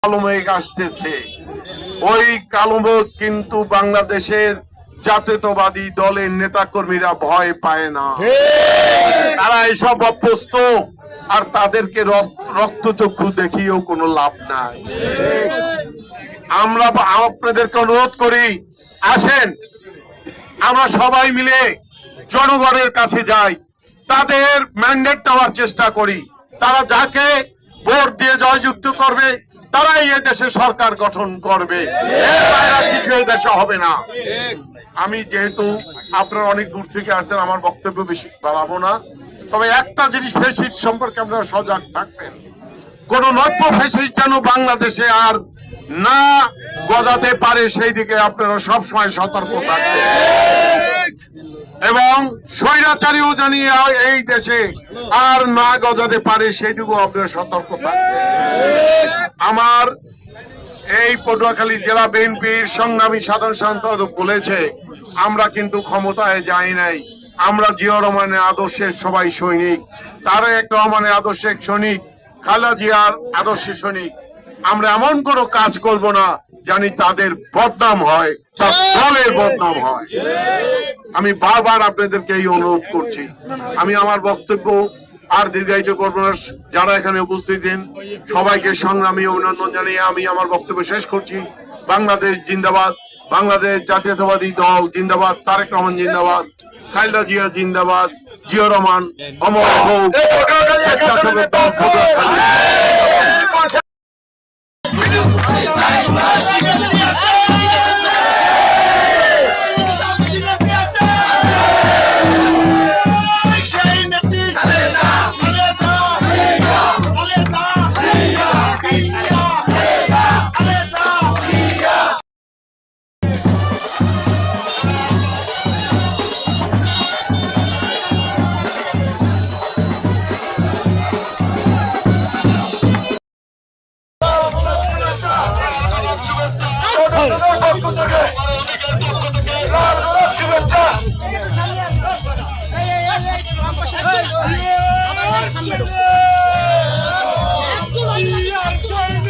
কালো মেঘ আসতেছে। ওই কালো মেঘ কিন্তু বাংলাদেশের জাতীয়তাবাদী দলের নেতাকর্মীরা ভয় পায় না, তারা এসব অভ্যস্ত। আর তাদেরকে রক্তচক্ষু দেখিয়েও কোনো লাভ নাই। আমরা আপনাদেরকে অনুরোধ করি, আসেন আমরা সবাই মিলে জনগণের কাছে যাই, তাদের ম্যান্ডেট নেওয়ার চেষ্টা করি। তারা যাকে ভোট দিয়ে জয়যুক্ত করবে তারাই এই দেশে সরকার গঠন করবে, এর বাইরে কিছু এই দেশে হবে না। আমি যেহেতু আপনারা অনেক দূর থেকে আসছেন, আমার বক্তব্য বেশি বাড়াবো না। তবে একটা জিনিস ফ্যাসিস্ট সম্পর্কে আপনারা সজাগ থাকবেন, কোন নব্য ফ্যাসিস্ট যেন বাংলাদেশে আর না গজাতে পারে সেই দিকে আপনারা সবসময় সতর্ক থাকবেন। এবং স্বৈরাচারীও জানিয়ে এই দেশে আর না গজাতে পারে সেই দিকেও আপনারা সতর্ক থাকবেন। আমার এই পটুয়াখালী জেলা বিএনপির সংগ্রামী সাধারণ সম্পাদক বলেছে, আমরা কিন্তু ক্ষমতায় যাই নাই, আমরা জিয়াউর রহমানের আদর্শের সবাই সৈনিক, তারেক রহমানের আদর্শের সৈনিক, খালেদা জিয়ার আদর্শের সৈনিক। আমরা এমন কোনো কাজ করব না জানি তাদের বদনাম হয়, তার দলের বদনাম হয়। আমি বারবার আপনাদেরকে এই অনুরোধ করছি। আমি আমার বক্তব্য আর দীর্ঘায়িত করব না। যারা এখানে উপস্থিত আছেন সবাইকে সংগ্রামী অভিনন্দন জানিয়ে আমি আমার বক্তব্য শেষ করছি। বাংলাদেশ জিন্দাবাদ, বাংলাদেশ জাতীয়তাবাদী দল জিন্দাবাদ, তারেক রহমান জিন্দাবাদ, খালেদা জিয়া জিন্দাবাদ, জিয়াউর রহমান অমর হোক। Hey!